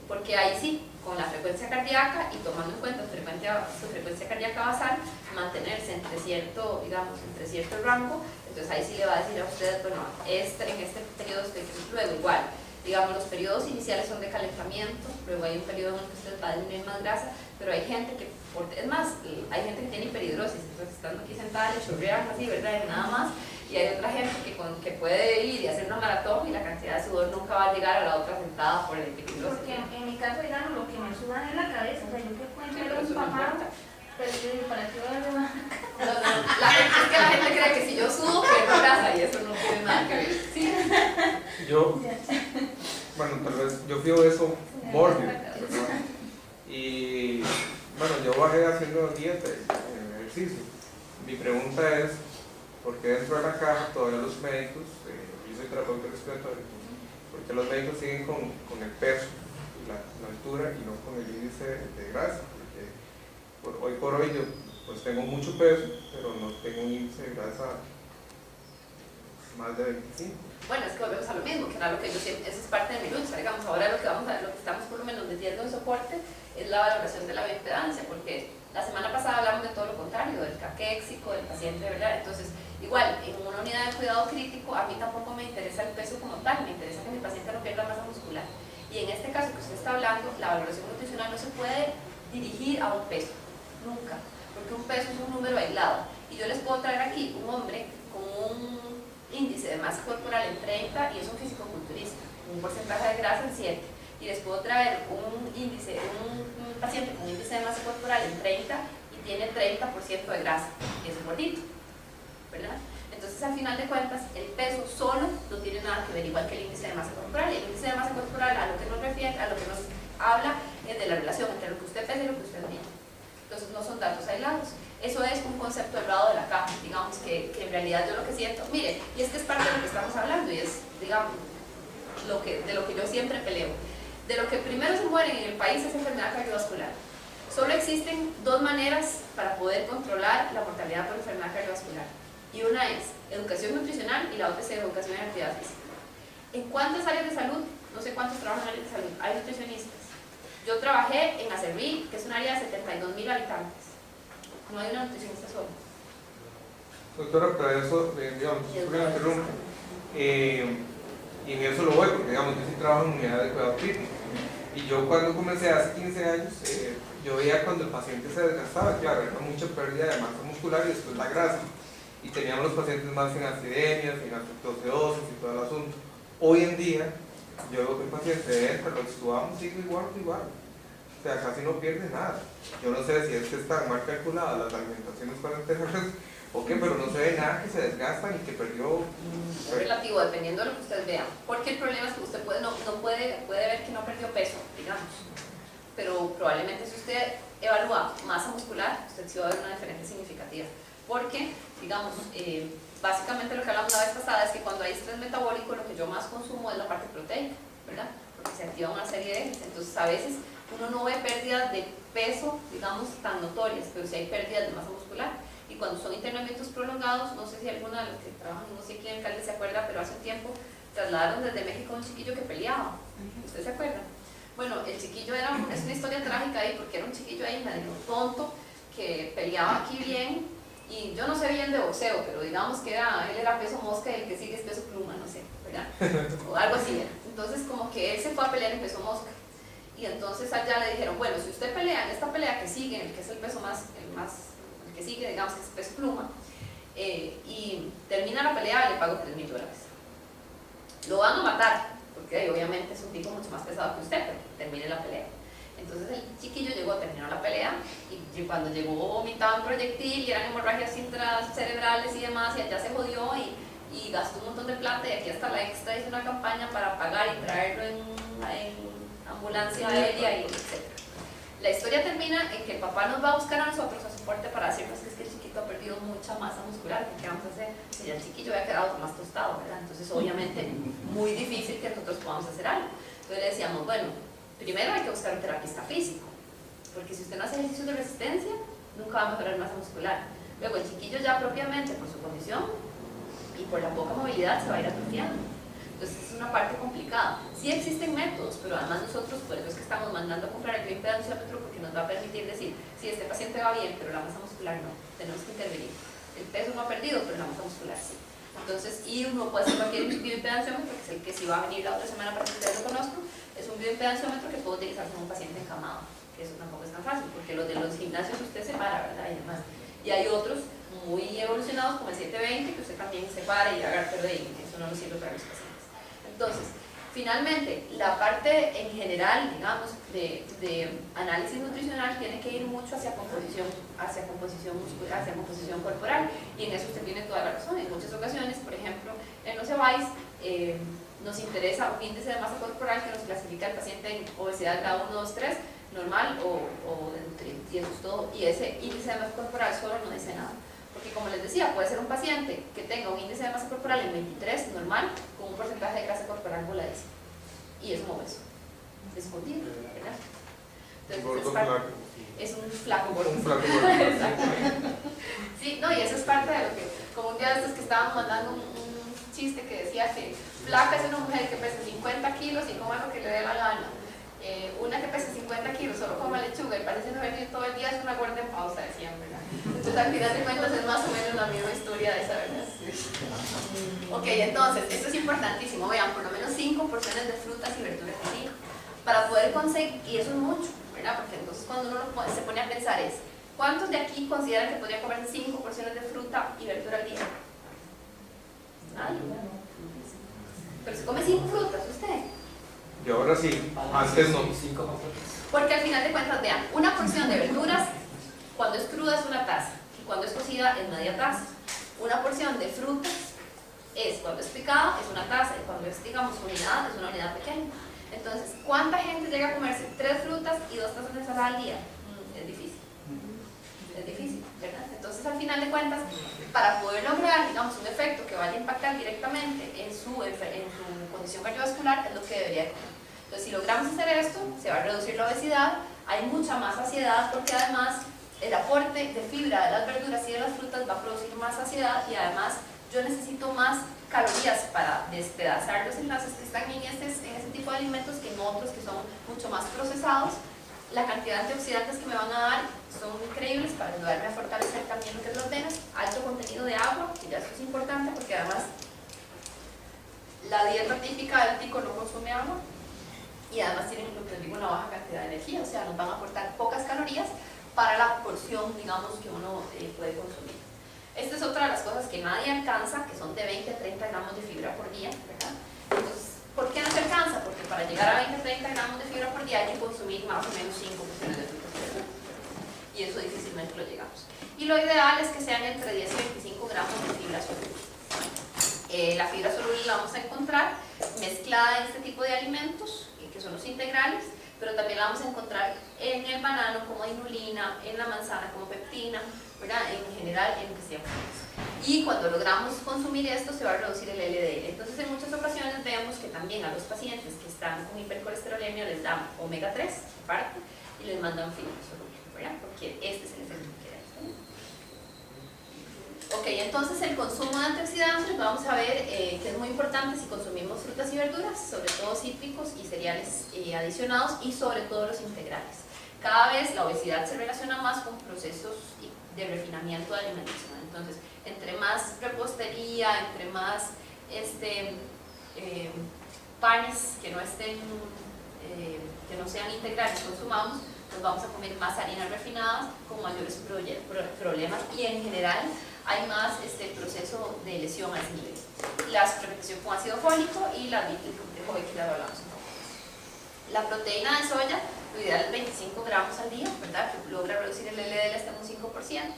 porque ahí sí, con la frecuencia cardíaca y tomando en cuenta su frecuencia cardíaca basal, mantenerse entre cierto, digamos, entre cierto rango, entonces ahí sí le va a decir a usted, bueno, en este periodo luego igual, digamos, los periodos iniciales son de calentamiento, luego hay un periodo en el que usted va a disminuir más grasa, pero hay gente que, es más, hay gente que tiene hiperhidrosis, entonces estando aquí sentada le chorrean así, ¿verdad? Y nada más. Y hay otra gente que puede ir y hacer una maratón y la cantidad de sudor nunca va a llegar a la otra sentada por el hiperhidrosis. Porque en mi caso, digamos, lo que me suda es la cabeza, o sea, yo que encuentro un no papá, pero yo digo, ¿para qué voy a llevar? Es que la gente cree que si yo sudo, pierdo grasa y eso no tiene nada que ver. ¿Sí? Yo, bueno, tal vez, yo fui obeso mórbido, ¿verdad? Y bueno, yo bajé haciendo dieta y ejercicio. Mi pregunta es, ¿por qué dentro de la caja todavía los médicos, yo soy terapeuta respiratorio, por qué los médicos siguen con el peso, la altura y no con el índice de grasa? Porque hoy por hoy yo pues tengo mucho peso, pero no tengo un índice de grasa más de 25. Bueno, es que volvemos a lo mismo, que era lo que yo siempre, eso es parte de mi lucha, digamos, ahora lo que estamos por lo menos metiendo en soporte es la valoración de la bioimpedancia, porque la semana pasada hablamos de todo lo contrario, del caquéxico, del paciente, ¿verdad? Entonces, igual, en una unidad de cuidado crítico, a mí tampoco me interesa el peso como tal, me interesa que mi paciente no pierda masa muscular. Y en este caso que usted está hablando, la valoración nutricional no se puede dirigir a un peso, nunca, porque un peso es un número aislado. Y yo les puedo traer aquí un hombre con un índice de masa corporal en 30 y es un fisicoculturista, un porcentaje de grasa en 7. Y les puedo traer un paciente con un índice de masa corporal en 30 y tiene 30% de grasa, y es un gordito, ¿verdad? Entonces, al final de cuentas, el peso solo no tiene nada que ver, igual que el índice de masa corporal. Y el índice de masa corporal a lo que nos refiere, a lo que nos habla es de la relación entre lo que usted pesa y lo que usted mide. Entonces, no son datos aislados. Eso es un concepto errado de la caja, digamos, que en realidad yo lo que siento, mire, y es que es parte de lo que estamos hablando y es, digamos, de lo que yo siempre peleo. De lo que primero se mueren en el país es enfermedad cardiovascular. Solo existen dos maneras para poder controlar la mortalidad por enfermedad cardiovascular. Y una es educación nutricional y la otra es educación en actividad física. ¿En cuántas áreas de salud? No sé cuántos trabajan en áreas de salud. Hay nutricionistas. Yo trabajé en Acerví, que es un área de 72.000 habitantes. No hay una nutricionista sola. Doctora, pero eso, digamos, y en eso lo voy, porque digamos, yo sí trabajo en unidad de cuidado crítico. Y yo cuando comencé hace 15 años, yo veía cuando el paciente se desgastaba, claro, era mucha pérdida de masa muscular y después la grasa. Y teníamos los pacientes más en acidemias, en afectoseosis y todo el asunto. Hoy en día, yo veo que el paciente entra, lo extubamos, sigue igual. O sea, casi no pierde nada. Yo no sé si es que están mal calculadas las alimentaciones parenterales o qué, pero no se ve nada que se desgastan y que perdió. Es relativo, dependiendo de lo que usted vea. Porque el problema es que usted puede ver que no perdió peso, digamos. Pero probablemente si usted evalúa masa muscular, usted sí va a ver una diferencia significativa. Porque, digamos, básicamente lo que hablamos la vez pasada es que cuando hay estrés metabólico, lo que yo más consumo es la parte proteica, ¿verdad? Porque se activa una serie de ejes. Entonces, a veces uno no ve pérdidas de peso, digamos, tan notorias, pero sí hay pérdidas de masa muscular. Y cuando son internamientos prolongados, no sé si alguna de los que trabajan, no sé quién alcalde se acuerda, pero hace un tiempo trasladaron desde México a un chiquillo que peleaba. ¿Usted se acuerda? Bueno, el chiquillo es una historia trágica ahí, porque era un chiquillo ahí medio tonto, que peleaba aquí bien, y yo no sé bien de boxeo, pero digamos que él era peso mosca y el que sigue es peso pluma, no sé, ¿verdad? O algo así era. Entonces, como que él se fue a pelear en peso mosca. Y entonces allá le dijeron, bueno, si usted pelea en esta pelea que sigue, el que es el peso el que sigue, digamos que es peso pluma, y termina la pelea, le pago $3,000. Lo van a matar, porque obviamente es un tipo mucho más pesado que usted, pero termine la pelea. Entonces el chiquillo terminó la pelea, y cuando llegó vomitaba un proyectil, y eran hemorragias intracerebrales y demás, y allá se jodió y gastó un montón de plata, y aquí hasta la extra hizo una campaña para pagar y traerlo en ambulancia aérea, y etc. La historia termina en que el papá nos va a buscar a nosotros a soporte para decirnos que es que el chiquito ha perdido mucha masa muscular, ¿qué vamos a hacer? Si ya el chiquillo había quedado más tostado, ¿verdad? Entonces obviamente muy difícil que nosotros podamos hacer algo. Entonces le decíamos, bueno, primero hay que buscar un terapista físico, porque si usted no hace ejercicios de resistencia, nunca va a mejorar masa muscular. Luego el chiquillo ya propiamente por su condición y por la poca movilidad se va a ir atrofiando. Entonces es una parte complicada. Sí existen métodos, pero además nosotros, por eso es que estamos mandando a comprar el bioimpedanciómetro, porque nos va a permitir decir, si este paciente va bien, pero la masa muscular no, tenemos que intervenir. El peso no ha perdido, pero la masa muscular sí. Entonces, y uno puede hacer cualquier bioimpedaciómetro, que es el que si va a venir la otra semana para que ustedes lo conozcan, es un bioimpedaciómetro que puede utilizarse en un paciente encamado, que eso tampoco es tan fácil, porque los de los gimnasios usted se para, ¿verdad? Y demás. Y hay otros muy evolucionados como el 720, que usted también se para y haga, pero eso no nos sirve para los pacientes. Entonces, finalmente, la parte en general, digamos, de análisis nutricional tiene que ir mucho hacia composición muscular, hacia composición corporal, y en eso usted tiene toda la razón. En muchas ocasiones, por ejemplo, en los EVAIS, nos interesa un índice de masa corporal que nos clasifica al paciente en obesidad grado 1, 2, 3, normal o de nutrientes, y eso es todo. Y ese índice de masa corporal solo no dice nada. Porque como les decía, puede ser un paciente que tenga un índice de masa corporal en 23, normal, con un porcentaje de grasa corporal voladísimo. Y es un obeso, escondido, ¿verdad? Entonces, es un flaco gordo. Un flaco gordo. Exactamente. Sí, no, y eso es parte de lo que, como un día de estos que estaban mandando un chiste que decía que flaca es una mujer que pesa 50 kilos y coma lo que le dé la gana. Una que pesa 50 kilos solo coma lechuga y parece no venir todo el día es una gorda en pausa, decían, ¿verdad? Entonces al final de cuentas es más o menos la misma historia de esa, ¿verdad? Ok, entonces, esto es importantísimo, vean, por lo menos 5 porciones de frutas y verduras al día, para poder conseguir, y eso es mucho, ¿verdad? Porque entonces cuando uno se pone a pensar es, ¿cuántos de aquí consideran que podría comer 5 porciones de fruta y verdura al día? Nadie. Pero se come 5 frutas, ¿usted? Y ahora sí, antes no. Porque al final de cuentas, vean, una porción de verduras, cuando es cruda es una taza, y cuando es cocida es media taza. Una porción de frutas es, cuando es picada, es una taza, y cuando es, digamos, unidad, es una unidad pequeña. Entonces, ¿cuánta gente llega a comerse 3 frutas y 2 tazas de ensalada al día? Es difícil. Es difícil, ¿verdad? Entonces, al final de cuentas, para poder lograr, digamos, un efecto que vaya a impactar directamente en su condición cardiovascular, es lo que debería comer. Entonces, si logramos hacer esto, se va a reducir la obesidad, hay mucha más saciedad, porque además el aporte de fibra de las verduras y de las frutas va a producir más saciedad, y además yo necesito más calorías para despedazar los enlaces que están en ese tipo de alimentos que en otros que son mucho más procesados. La cantidad de antioxidantes que me van a dar son increíbles para ayudarme a fortalecer también lo que es las venas, alto contenido de agua, que ya esto es importante porque además la dieta típica del tico no consume agua, y además tienen, lo que les digo, una baja cantidad de energía, o sea, nos van a aportar pocas calorías para la porción, digamos, que uno puede consumir. Esta es otra de las cosas que nadie alcanza, que son de 20 a 30 gramos de fibra por día, ¿verdad? Entonces, ¿por qué no se alcanza? Porque para llegar a 20 a 30 gramos de fibra por día hay que consumir más o menos 5 porciones de frutas y verduras, y eso difícilmente lo llegamos. Y lo ideal es que sean entre 10 y 25 gramos de fibra soluble. La fibra soluble la vamos a encontrar mezclada en este tipo de alimentos, que son los integrales, pero también la vamos a encontrar en el banano como inulina, en la manzana como peptina, ¿verdad? En general en lo que sea. Y cuando logramos consumir esto se va a reducir el LDL. Entonces en muchas ocasiones vemos que también a los pacientes que están con hipercolesterolemia les dan omega 3 aparte y les mandan fibra soluble, ¿verdad? Porque este es el efecto que queremos. Ok, entonces el consumo de antioxidantes, vamos a ver que es muy importante si consumimos frutas y verduras, sobre todo cítricos y cereales adicionados, y sobre todo los integrales. Cada vez la obesidad se relaciona más con procesos de refinamiento de alimentación. Entonces, entre más repostería, entre más panes que no estén, que no sean integrales consumamos, nos vamos a comer más harinas refinadas con mayores problemas, y en general hay más proceso de lesión a ese nivel. La suplementación con ácido fólico y la vitamina que ya lo hablamos un poco. La proteína de soya, lo ideal es 25 gramos al día, ¿verdad? Que logra reducir el LDL hasta un 5%,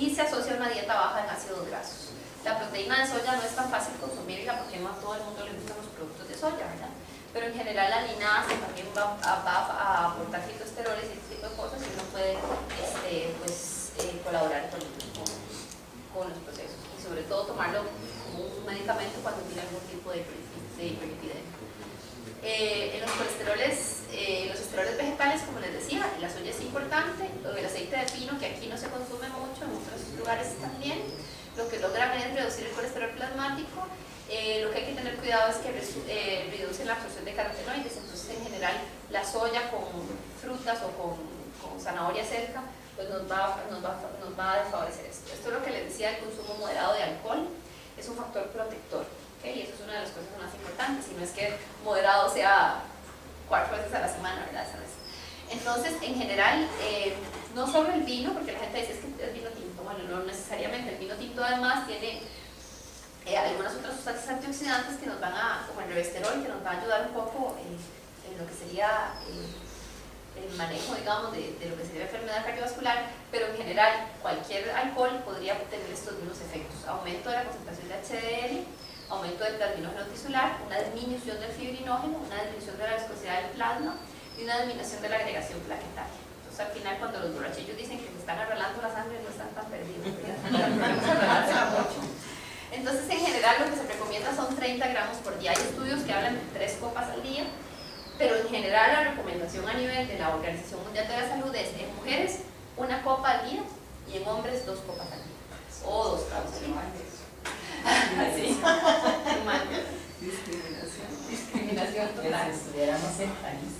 y se asocia a una dieta baja en ácidos grasos. La proteína de soya no es tan fácil consumirla porque no a todo el mundo le gustan los productos de soya, ¿verdad? Pero en general la linaza también va a aportar fitoesteroles y este tipo de cosas, y uno puede colaborar con los procesos, y sobre todo tomarlo como un medicamento cuando tiene algún tipo de hiperlipidemia. En los colesteroles, los colesteroles vegetales, como les decía, la soya es importante, el aceite de pino, que aquí no se consume mucho, en otros lugares también, lo que logran es reducir el colesterol plasmático. Lo que hay que tener cuidado es que reduce la absorción de carotenoides, entonces en general la soya con frutas o con zanahoria cerca pues nos va a desfavorecer esto. Esto es lo que les decía, el consumo moderado de alcohol es un factor protector, ¿okay? Y eso es una de las cosas más importantes, si no es que moderado sea 4 veces a la semana, ¿verdad? Entonces, en general, no solo el vino, porque la gente dice es que es vino tinto, bueno, no necesariamente, el vino tinto además tiene algunas otras sustancias antioxidantes que nos van a, como el revesterol, que nos va a ayudar un poco en lo que sería el manejo, digamos, de lo que sería la enfermedad cardiovascular, pero en general cualquier alcohol podría tener estos mismos efectos: aumento de la concentración de HDL, aumento del plasminógeno tisular, una disminución del fibrinógeno, una disminución de la viscosidad del plasma y una disminución de la agregación plaquetaria. Entonces al final, cuando los borrachillos dicen que se están arreglando la sangre, no están tan perdidos, Entonces, en general, lo que se recomienda son 30 gramos por día. Hay estudios que hablan de 3 copas al día, pero en general la recomendación a nivel de la Organización Mundial de la Salud es en mujeres 1 copa al día y en hombres 2 copas al día. O 2 tazas. Así. Discriminación total. Si estuviéramos en París.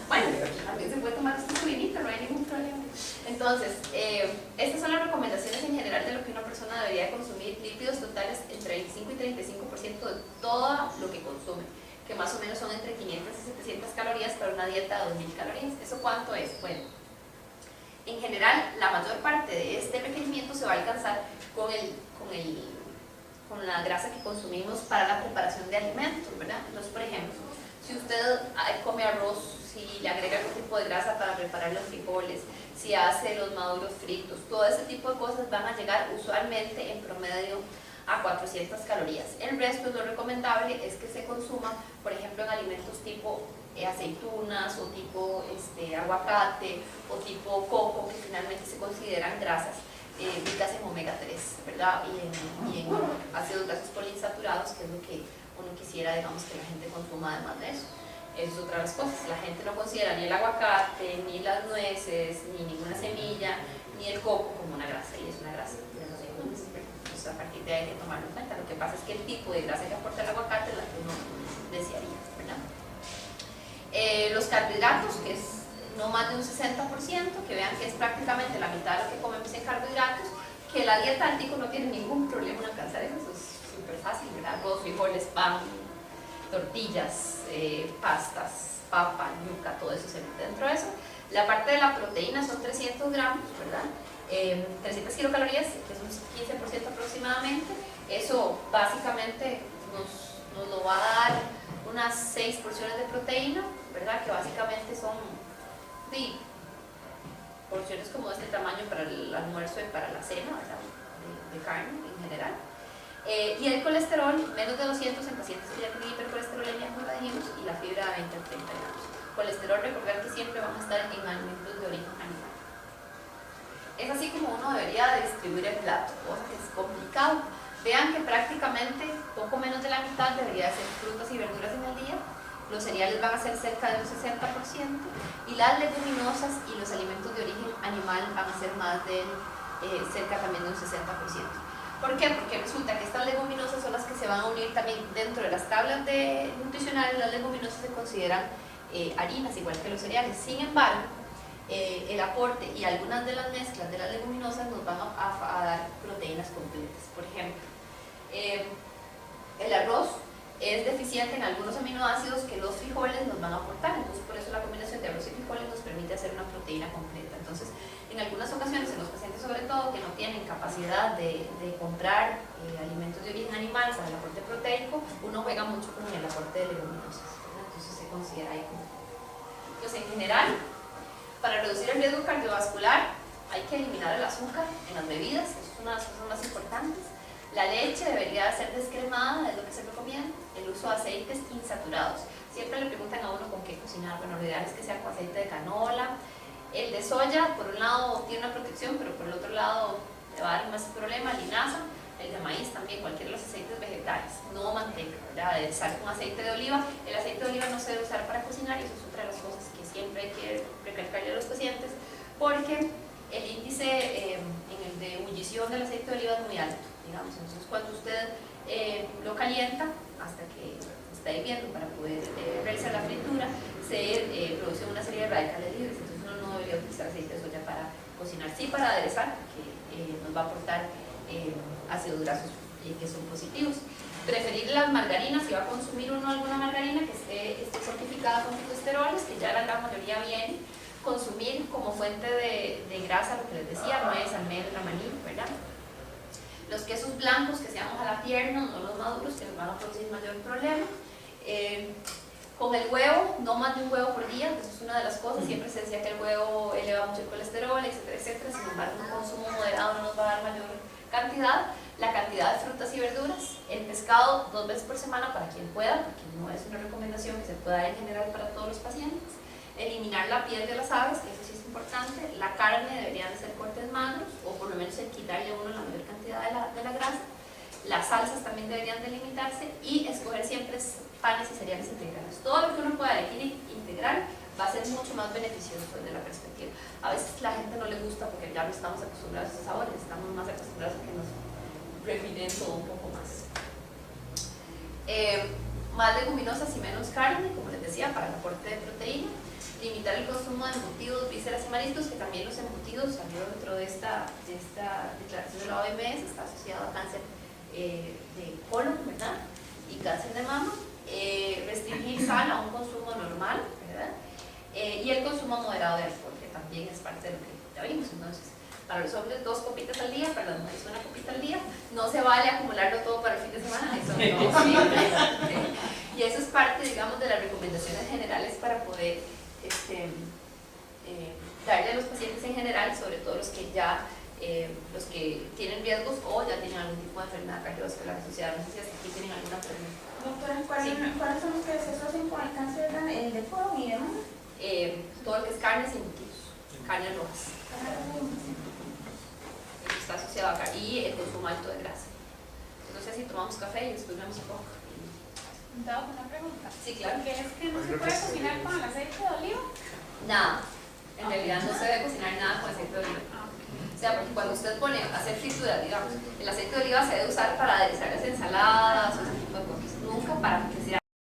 Bueno, también se puede tomar este vinito, no hay ningún problema. Entonces, estas son las recomendaciones en general de lo que una persona debería consumir: lípidos totales entre 25 y 35% de todo lo que consume, que más o menos son entre 500 y 700 calorías para una dieta de 2000 calorías. ¿Eso cuánto es? Bueno, en general, la mayor parte de este requerimiento se va a alcanzar con la grasa que consumimos para la preparación de alimentos, ¿verdad? Entonces, por ejemplo, si usted come arroz, si le agrega algún tipo de grasa para preparar los frijoles, si hace los maduros fritos, todo ese tipo de cosas van a llegar usualmente en promedio a 400 calorías. El resto, lo recomendable es que se consuma, por ejemplo, en alimentos tipo aceitunas o tipo aguacate o tipo coco, que finalmente se consideran grasas ricas en omega 3, ¿verdad? Y en ácidos grasos poliinsaturados, que es lo que uno quisiera, digamos, que la gente consuma además de eso. Eso es otra de las cosas. La gente no considera ni el aguacate, ni las nueces, ni ninguna semilla, ni el coco como una grasa, y es una grasa de los legumes. Entonces, a partir de ahí hay que tomarlo en cuenta. Lo que pasa es que el tipo de grasa que aporta el aguacate es la que uno desearía, ¿verdad? Los carbohidratos, que es no más de un 60%, que vean que es prácticamente la mitad de lo que comemos en carbohidratos, que la dieta del tico no tiene ningún problema en alcanzar eso, es súper fácil, ¿verdad? Arroz, frijoles, pan, tortillas, pastas, papa, yuca, todo eso se mete dentro de eso. La parte de la proteína son 300 gramos, ¿verdad? 300 kilocalorías, que es un 15% aproximadamente. Eso básicamente nos lo va a dar unas 6 porciones de proteína, ¿verdad? Que básicamente son porciones como de este tamaño para el almuerzo y para la cena, ¿verdad? De carne en general. Y el colesterol, menos de 200 en pacientes que ya tienen hipercolesterolemia, como dijimos, y la fibra de 20 a 30 gramos. Colesterol, recordar que siempre van a estar en alimentos de origen animal. Es así como uno debería distribuir el plato, cosa que es complicado. Vean que prácticamente poco menos de la mitad debería ser frutas y verduras en el día. Los cereales van a ser cerca de un 60% y las leguminosas y los alimentos de origen animal van a ser más de cerca también de un 60%. ¿Por qué? Porque resulta que estas leguminosas son las que se van a unir también dentro de las tablas nutricionales. Las leguminosas se consideran harinas, igual que los cereales. Sin embargo, el aporte y algunas de las mezclas de las leguminosas nos van a dar proteínas completas. Por ejemplo, el arroz es deficiente en algunos aminoácidos que los frijoles nos van a aportar, entonces por eso la combinación de arroz y frijoles nos permite hacer una proteína completa. Entonces, en algunas ocasiones, en los pacientes sobre todo que no tienen capacidad de comprar alimentos de origen animal para el aporte proteico, uno juega mucho con el aporte de leguminosas, ¿verdad? Entonces se considera ahí como. Pues en general, para reducir el riesgo cardiovascular hay que eliminar el azúcar en las bebidas, eso es una de las cosas más importantes. La leche debería ser descremada, es lo que se recomienda. El uso de aceites insaturados. Siempre le preguntan a uno con qué cocinar. Bueno, lo ideal es que sea con aceite de canola. El de soya, por un lado, tiene una protección, pero por el otro lado le va a dar más problema, linaza. el de maíz también, cualquiera de los aceites vegetales, no manteca, ¿verdad? Aderezar con aceite de oliva. El aceite de oliva no se debe usar para cocinar y eso es otra de las cosas que siempre hay que recalcarle a los pacientes, porque el índice en el de ebullición del aceite de oliva es muy alto, digamos. Entonces cuando usted lo calienta hasta que está hirviendo para poder realizar la fritura, se produce una serie de radicales libres. Entonces uno no debería utilizar aceite de soya para cocinar, sí para aderezar, que nos va a aportar ácidos grasos que son positivos. Preferir las margarinas, si va a consumir uno alguna margarina que esté fortificada con fitoesteroles, que ya la gran mayoría viene. Consumir como fuente de grasa, lo que les decía, nuez, almendra, maní, ¿verdad? Los quesos blancos que sean ojalá tiernos, no los maduros, que nos van a producir mayor problema. Con el huevo, no más de un huevo por día, eso es una de las cosas. Siempre se decía que el huevo eleva mucho el colesterol, etcétera, etcétera. Sin embargo, un consumo moderado no nos va a dar mayor cantidad. La cantidad de frutas y verduras, el pescado 2 veces por semana para quien pueda, porque no es una recomendación que se pueda dar en general para todos los pacientes. Eliminar la piel de las aves, que eso sí es importante. La carne deberían ser cortes magros, o por lo menos quitarle a uno la mayor cantidad de la grasa. Las salsas también deberían delimitarse y escoger siempre panes y cereales integrales. Todo lo que uno pueda elegir integral va a ser mucho más beneficioso desde la perspectiva. A veces la gente no le gusta porque ya no estamos acostumbrados a esos sabores, estamos más acostumbrados a que nos refinen todo un poco más. Más leguminosas y menos carne, como les decía, para el aporte de proteína. Limitar el consumo de embutidos, vísceras y mariscos, que también los embutidos salió dentro de esta declaración de la OMS, está asociado a cáncer de colon, ¿verdad? Y cáncer de mama. Restringir sal a un consumo normal, ¿verdad? Y el consumo moderado de alcohol, que también es parte de lo que ya vimos. Entonces, para los hombres 2 copitas al día, para las mujeres 1 copita al día. No se vale acumularlo todo para el fin de semana, eso no es posible. Y eso es parte, digamos, de las recomendaciones generales para poder darle a los pacientes en general, sobre todo los que ya los que tienen riesgos o ya tienen algún tipo de enfermedad cardiovascular asociada. No sé si hasta aquí tienen alguna pregunta. Doctora, ¿cuáles son los que se asocian con el cáncer de colon y demás? Todo lo que es carnes y embutidos, carnes rojas. Está asociado acá, y el consumo alto de grasa. No sé si tomamos café y después vemos un poco. Una pregunta. Sí, claro. ¿Qué es que no se puede cocinar con el aceite de oliva? Nada. En realidad no se debe cocinar nada con aceite de oliva. O sea, porque cuando usted pone a hacer frituras, digamos, el aceite de oliva se debe usar para aderezar las ensaladas o ese tipo de cosas. Nunca para